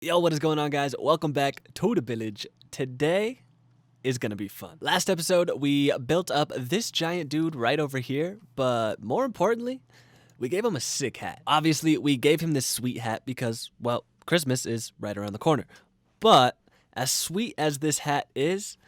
Yo, what is going on, guys? Welcome back to the Billage. Today is gonna be fun. Last episode, we built up this giant dude right over here, but more importantly, we gave him a sick hat. Obviously, we gave him this sweet hat because, well, Christmas is right around the corner. But as sweet as this hat is,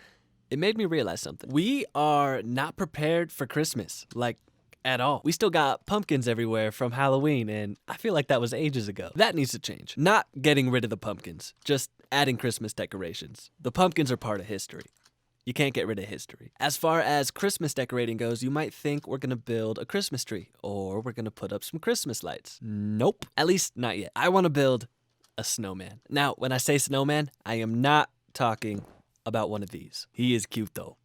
it made me realize something. We are not prepared for Christmas, like, at all. We still got pumpkins everywhere from Halloween, and I feel like that was ages ago. That needs to change. Not getting rid of the pumpkins, just adding Christmas decorations. The pumpkins are part of history. You can't get rid of history. As far as Christmas decorating goes, you might think we're gonna build a Christmas tree, or we're gonna put up some Christmas lights. Nope. At least not yet. I wanna build a snowman. Now, when I say snowman, I am not talking about one of these. He is cute though.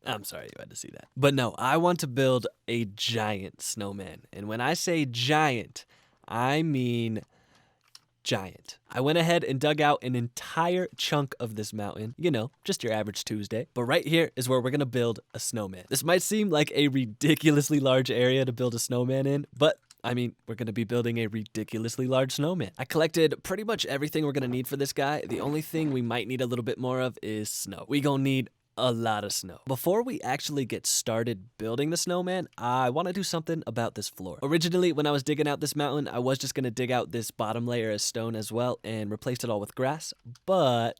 I'm sorry you had to see that. But no, I want to build a giant snowman. And when I say giant, I mean giant. I went ahead and dug out an entire chunk of this mountain. You know, just your average Tuesday. But right here is where we're gonna build a snowman. This might seem like a ridiculously large area to build a snowman in, but I mean, we're gonna be building a ridiculously large snowman. I collected pretty much everything we're gonna need for this guy. The only thing we might need a little bit more of is snow. We gonna need a lot of snow. Before we actually get started building the snowman, I want to do something about this floor. Originally, when I was digging out this mountain, I was just going to dig out this bottom layer as stone as well and replace it all with grass, but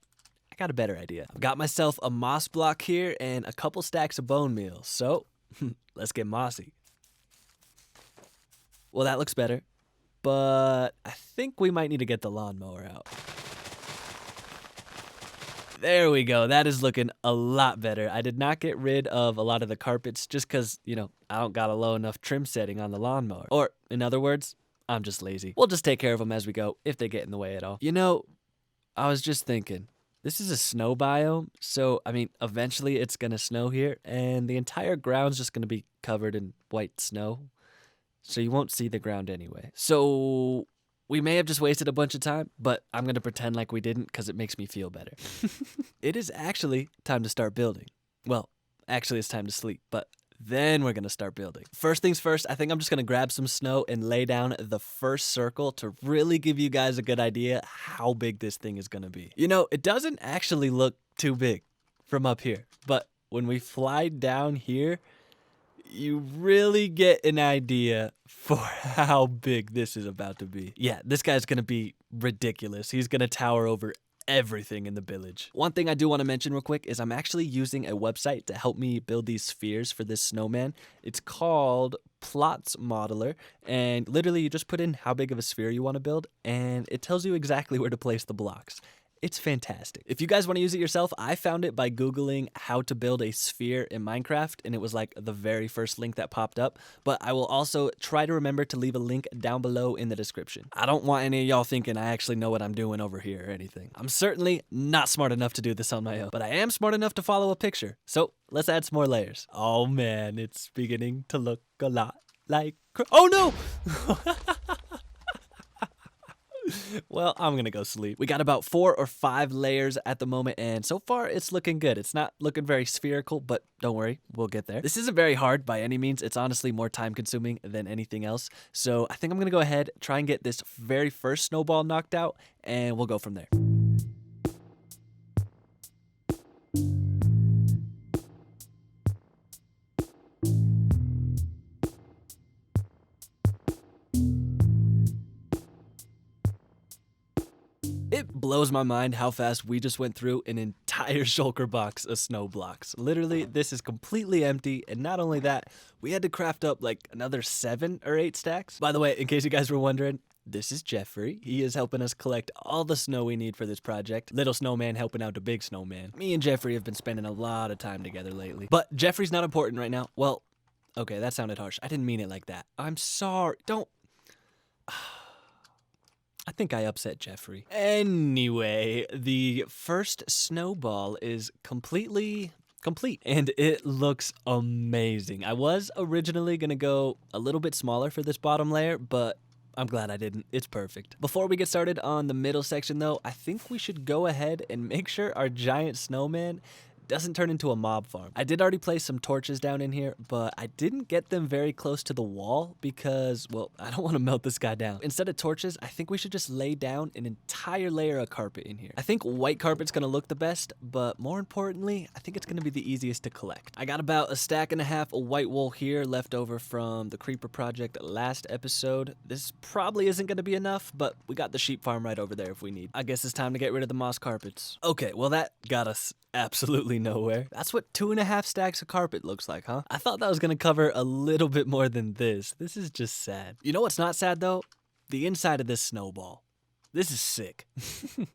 I got a better idea. I've got myself a moss block here and a couple stacks of bone meal, so let's get mossy. Well, that looks better, but I think we might need to get the lawnmower out. There we go. That is looking a lot better. I did not get rid of a lot of the carpets just because, you know, I don't got a low enough trim setting on the lawnmower. Or, in other words, I'm just lazy. We'll just take care of them as we go, if they get in the way at all. You know, I was just thinking, this is a snow biome, so, I mean, eventually it's gonna snow here, and the entire ground's just gonna be covered in white snow, so you won't see the ground anyway. So we may have just wasted a bunch of time, but I'm gonna pretend like we didn't because it makes me feel better. It is actually time to start building. Well, actually it's time to sleep, but then we're gonna start building. First things first, I think I'm just gonna grab some snow and lay down the first circle to really give you guys a good idea how big this thing is gonna be. You know, it doesn't actually look too big from up here, but when we fly down here, you really get an idea for how big this is about to be. Yeah, this guy's gonna be ridiculous. He's gonna tower over everything in the village. One thing I do want to mention real quick is I'm actually using a website to help me build these spheres for this snowman. It's called Plots Modeler, and literally you just put in how big of a sphere you want to build, and it tells you exactly where to place the blocks. It's fantastic. If you guys want to use it yourself, I found it by Googling how to build a sphere in Minecraft, and it was like the very first link that popped up. But I will also try to remember to leave a link down below in the description. I don't want any of y'all thinking I actually know what I'm doing over here or anything. I'm certainly not smart enough to do this on my own, but I am smart enough to follow a picture. So let's add some more layers. Oh man, it's beginning to look a lot like... Oh no! Well, I'm gonna go sleep. We got about 4 or 5 layers at the moment, and so far it's looking good. It's not looking very spherical, but don't worry, we'll get there. This isn't very hard by any means. It's honestly more time consuming than anything else. So I think I'm gonna go ahead, try and get this very first snowball knocked out, and we'll go from there. It blows my mind how fast we just went through an entire shulker box of snow blocks. Literally, this is completely empty, and not only that, we had to craft up like another 7 or 8 stacks. By the way, in case you guys were wondering, this is Jeffrey. He is helping us collect all the snow we need for this project. Little snowman helping out the big snowman. Me and Jeffrey have been spending a lot of time together lately. But Jeffrey's not important right now. Well, okay, that sounded harsh. I didn't mean it like that. I'm sorry. Don't... I think I upset Jeffrey. Anyway, the first snowball is completely complete, and it looks amazing. I was originally gonna go a little bit smaller for this bottom layer, but I'm glad I didn't. It's perfect. Before we get started on the middle section though, I think we should go ahead and make sure our giant snowman doesn't turn into a mob farm. I did already place some torches down in here, but I didn't get them very close to the wall because, well, I don't want to melt this guy down. Instead of torches, I think we should just lay down an entire layer of carpet in here. I think white carpet's gonna look the best, but more importantly, I think it's gonna be the easiest to collect. I got about 1.5 stacks of white wool here left over from the creeper project last episode. This probably isn't gonna be enough, but we got the sheep farm right over there if we need. I guess it's time to get rid of the moss carpets. Okay, well that got us absolutely nowhere. That's what 2.5 stacks of carpet looks like, huh? I thought that was gonna cover a little bit more than this. This is just sad. You know what's not sad though? The inside of this snowball. This is sick.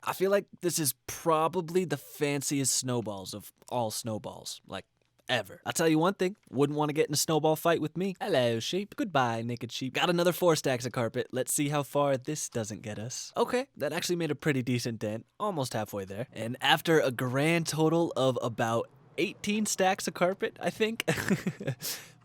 I feel like this is probably the fanciest snowballs of all snowballs, like ever. I'll tell you one thing, wouldn't want to get in a snowball fight with me. Hello, sheep. Goodbye, naked sheep. Got another 4 stacks of carpet. Let's see how far this doesn't get us. Okay, that actually made a pretty decent dent, almost halfway there. And after a grand total of about 18 stacks of carpet, I think,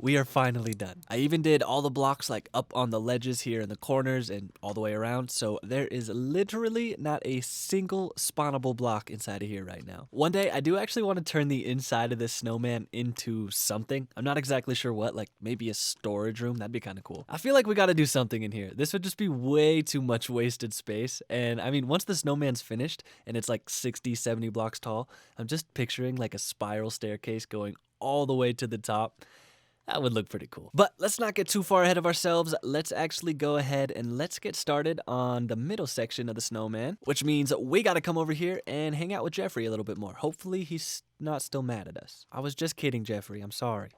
we are finally done. I even did all the blocks like up on the ledges here in the corners and all the way around, so there is literally not a single spawnable block inside of here right now. One day, I do actually want to turn the inside of this snowman into something. I'm not exactly sure what, like maybe a storage room. That'd be kind of cool. I feel like we got to do something in here. This would just be way too much wasted space, and I mean, once the snowman's finished and it's like 60, 70 blocks tall, I'm just picturing like a spiral staircase going all the way to the top. That would look pretty cool. But let's not get too far ahead of ourselves. Let's actually go ahead and let's get started on the middle section of the snowman, which means we got to come over here and hang out with Jeffrey a little bit more. Hopefully he's not still mad at us. I was just kidding, Jeffrey. I'm sorry.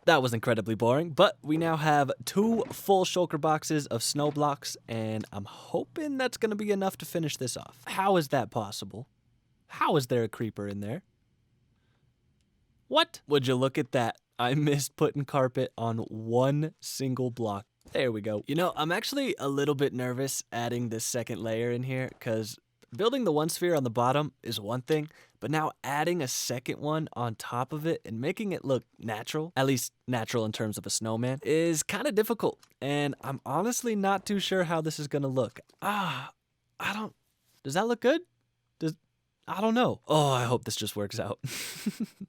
That was incredibly boring, but we now have 2 full shulker boxes of snow blocks, and I'm hoping that's going to be enough to finish this off. How is that possible? How is there a creeper in there? What? Would you look at that? I missed putting carpet on 1 single block. There we go. You know, I'm actually a little bit nervous adding this second layer in here because building the 1 sphere on the bottom is one thing, but now adding a second one on top of it and making it look natural, at least natural in terms of a snowman, is kind of difficult. And I'm honestly not too sure how this is going to look. Does that look good? I don't know. Oh, I hope this just works out.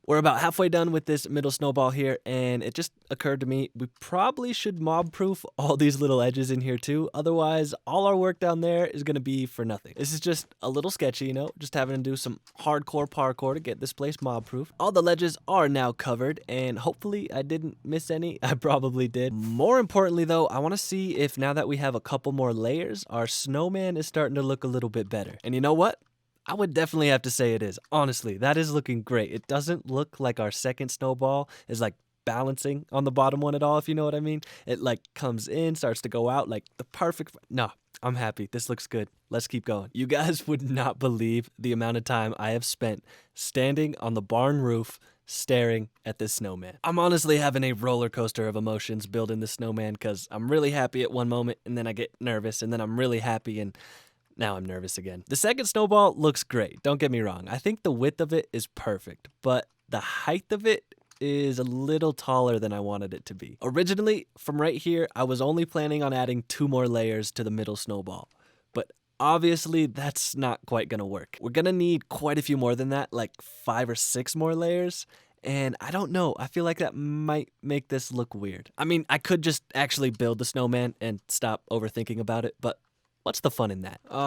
We're about halfway done with this middle snowball here, and it just occurred to me, we probably should mob-proof all these little edges in here too. Otherwise, all our work down there is going to be for nothing. This is just a little sketchy, you know, just having to do some hardcore parkour to get this place mob-proof. All the ledges are now covered, and hopefully I didn't miss any. I probably did. More importantly, though, I want to see if now that we have a couple more layers, our snowman is starting to look a little bit better. And you know what? I would definitely have to say it is. Honestly, that is looking great. It doesn't look like our second snowball is like balancing on the bottom one at all, if you know what I mean. It like comes in, starts to go out like the perfect. No, I'm happy. This looks good. Let's keep going. You guys would not believe the amount of time I have spent standing on the barn roof staring at this snowman. I'm honestly having a roller coaster of emotions building this snowman because I'm really happy at one moment and then I get nervous and then I'm really happy and now I'm nervous again. The second snowball looks great, don't get me wrong. I think the width of it is perfect, but the height of it is a little taller than I wanted it to be. Originally, from right here, I was only planning on adding 2 more layers to the middle snowball, but obviously that's not quite gonna work. We're gonna need quite a few more than that, like 5 or 6 more layers. And I don't know, I feel like that might make this look weird. I mean, I could just actually build the snowman and stop overthinking about it, but what's the fun in that? I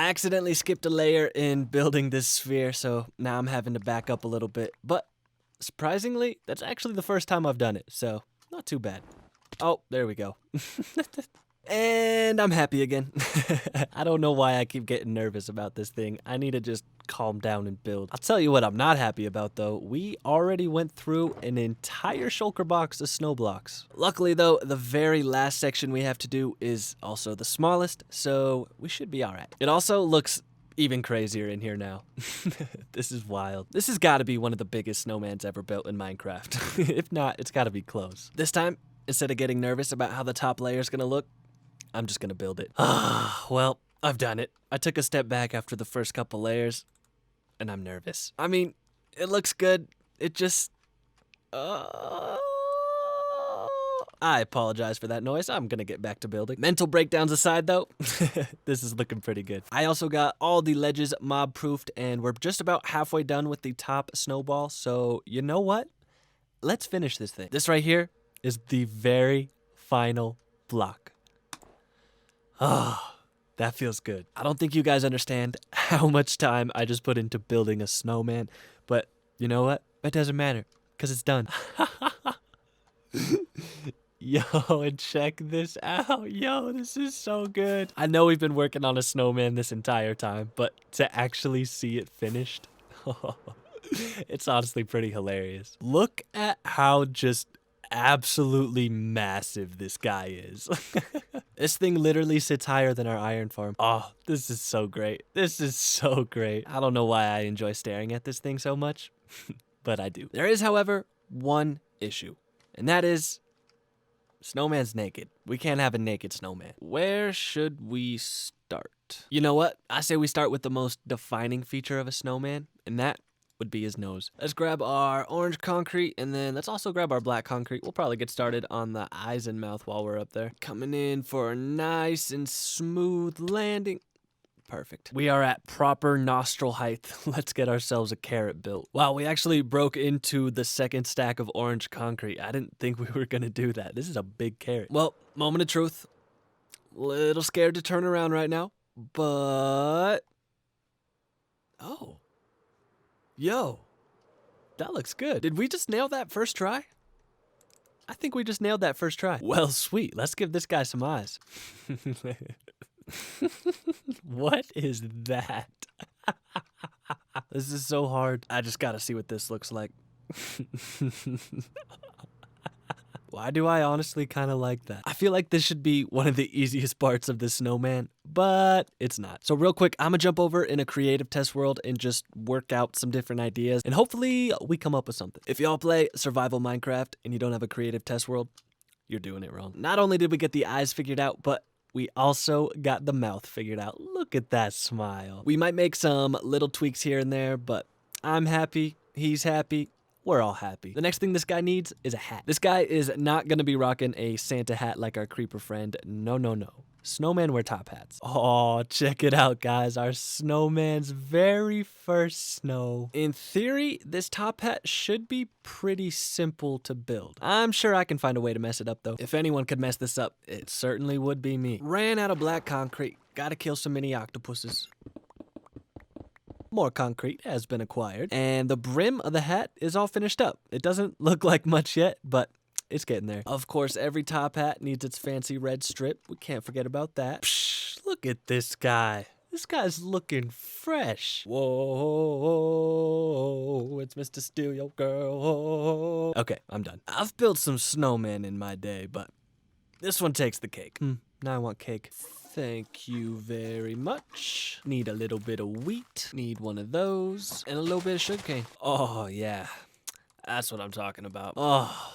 accidentally skipped a layer in building this sphere, so now I'm having to back up a little bit. But surprisingly, that's actually the first time I've done it, so not too bad. Oh, there we go. And I'm happy again. I don't know why I keep getting nervous about this thing. I need to just calm down and build. I'll tell you what I'm not happy about though. We already went through an entire shulker box of snow blocks. Luckily though, the very last section we have to do is also the smallest, so we should be all right. It also looks even crazier in here now. This is wild. This has got to be one of the biggest snowmans ever built in Minecraft. If not, it's got to be close. This time, instead of getting nervous about how the top layer is going to look, I'm just gonna build it. Well, I've done it. I took a step back after the first couple layers, and I'm nervous. I mean, it looks good. It just... I apologize for that noise. I'm gonna get back to building. Mental breakdowns aside though, this is looking pretty good. I also got all the ledges mob proofed and we're just about halfway done with the top snowball. So you know what? Let's finish this thing. This right here is the very final block. Ah, that feels good. I don't think you guys understand how much time I just put into building a snowman, but you know what? It doesn't matter, because it's done. Yo, and check this out. Yo, this is so good. I know we've been working on a snowman this entire time, but to actually see it finished, it's honestly pretty hilarious. Look at how just absolutely massive this guy is. This thing literally sits higher than our iron farm. Oh, this is so great. This is so great. I don't know why I enjoy staring at this thing so much, but I do. There is, however, one issue, and that is Snowman's naked. We can't have a naked snowman. Where should we start? You know what? I say we start with the most defining feature of a snowman, and that would be his nose. Let's grab our orange concrete, and then let's also grab our black concrete. We'll probably get started on the eyes and mouth while we're up there. Coming in for a nice and smooth landing. Perfect. We are at proper nostril height. Let's get ourselves a carrot built. Wow, we actually broke into the second stack of orange concrete. I didn't think we were gonna do that. This is a big carrot. Well, moment of truth. Little scared to turn around right now, but... Oh. Yo, that looks good. Did we just nail that first try? I think we just nailed that first try. Well, sweet. Let's give this guy some eyes. What is that? This is so hard. I just gotta see what this looks like. Why do I honestly kind of like that? I feel like this should be one of the easiest parts of the snowman, but it's not. So real quick, I'm gonna jump over in a creative test world and just work out some different ideas, and hopefully we come up with something. If y'all play survival Minecraft and you don't have a creative test world, you're doing it wrong. Not only did we get the eyes figured out, but we also got the mouth figured out. Look at that smile. We might make some little tweaks here and there, but I'm happy, he's happy. We're all happy. The next thing this guy needs is a hat. This guy is not gonna be rocking a Santa hat like our creeper friend. No, no, no. Snowmen wear top hats. Oh, check it out, guys. Our snowman's very first snow. In theory, this top hat should be pretty simple to build. I'm sure I can find a way to mess it up, though. If anyone could mess this up, it certainly would be me. Ran out of black concrete. Gotta kill some mini octopuses. More concrete has been acquired, and the brim of the hat is all finished up. It doesn't look like much yet, but it's getting there. Of course, every top hat needs its fancy red strip. We can't forget about that. Psh, look at this guy. This guy's looking fresh. Whoa, it's Mr. Steal Your Girl. Okay, I'm done. I've built some snowmen in my day, but this one takes the cake. Now I want cake. Thank you very much. Need a little bit of wheat. Need one of those. And a little bit of sugarcane. Oh, yeah. That's what I'm talking about. Oh,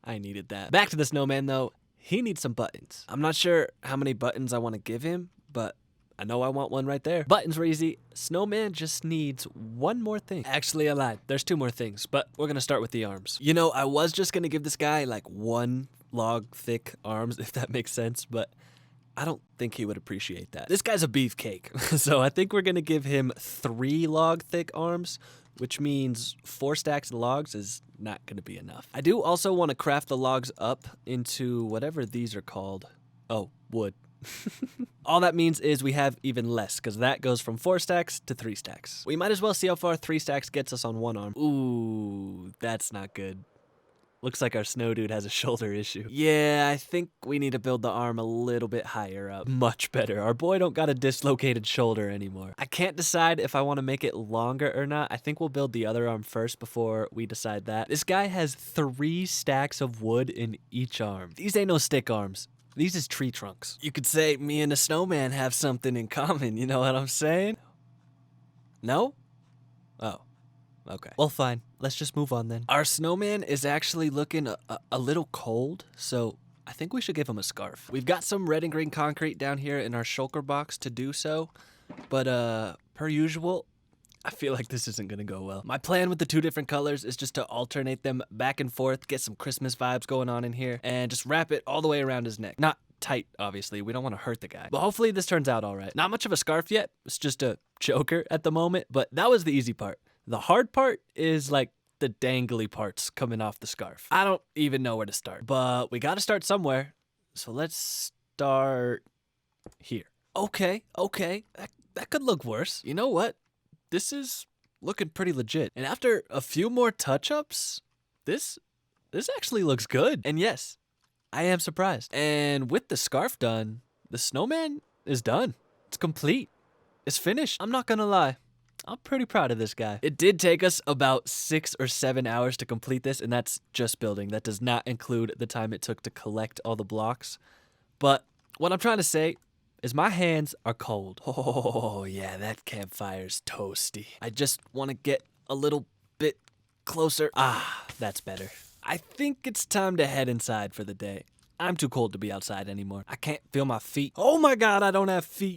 I needed that. Back to the snowman, though. He needs some buttons. I'm not sure how many buttons I want to give him, but I know I want one right there. Buttons were easy. Snowman just needs one more thing. Actually, I lied. There's two more things, but we're going to start with the arms. You know, I was just going to give this guy like one log thick arms, if that makes sense, but I don't think he would appreciate that. This guy's a beefcake, so I think we're gonna give him 3 log thick arms, which means 4 stacks of logs is not gonna be enough. I do also want to craft the logs up into whatever these are called. Oh, wood. All that means is we have even less, because that goes from 4 stacks to 3 stacks. We might as well see how far 3 stacks gets us on one arm. Ooh, that's not good. Looks like our snow dude has a shoulder issue. Yeah, I think we need to build the arm a little bit higher up. Much better. Our boy don't got a dislocated shoulder anymore. I can't decide if I want to make it longer or not. I think we'll build the other arm first before we decide that. This guy has 3 stacks of wood in each arm. These ain't no stick arms. These is tree trunks. You could say me and the snowman have something in common, you know what I'm saying? No? Oh. Okay. Well, fine. Let's just move on then. Our snowman is actually looking a little cold, so I think we should give him a scarf. We've got some red and green concrete down here in our shulker box to do so, but per usual, I feel like this isn't gonna go well. My plan with the 2 different colors is just to alternate them back and forth, get some Christmas vibes going on in here, and just wrap it all the way around his neck. Not tight, obviously. We don't want to hurt the guy. But hopefully this turns out all right. Not much of a scarf yet. It's just a choker at the moment, but that was the easy part. The hard part is like the dangly parts coming off the scarf. I don't even know where to start, but we got to start somewhere. So let's start here. Okay. That could look worse. You know what? This is looking pretty legit. And after a few more touch-ups, this actually looks good. And yes, I am surprised. And with the scarf done, the snowman is done. It's complete. It's finished. I'm not gonna lie. I'm pretty proud of this guy. It did take us about 6 or 7 hours to complete this, and that's just building. That does not include the time it took to collect all the blocks. But what I'm trying to say is my hands are cold. Oh, yeah, that campfire's toasty. I just want to get a little bit closer. Ah, that's better. I think it's time to head inside for the day. I'm too cold to be outside anymore. I can't feel my feet. Oh my God, I don't have feet.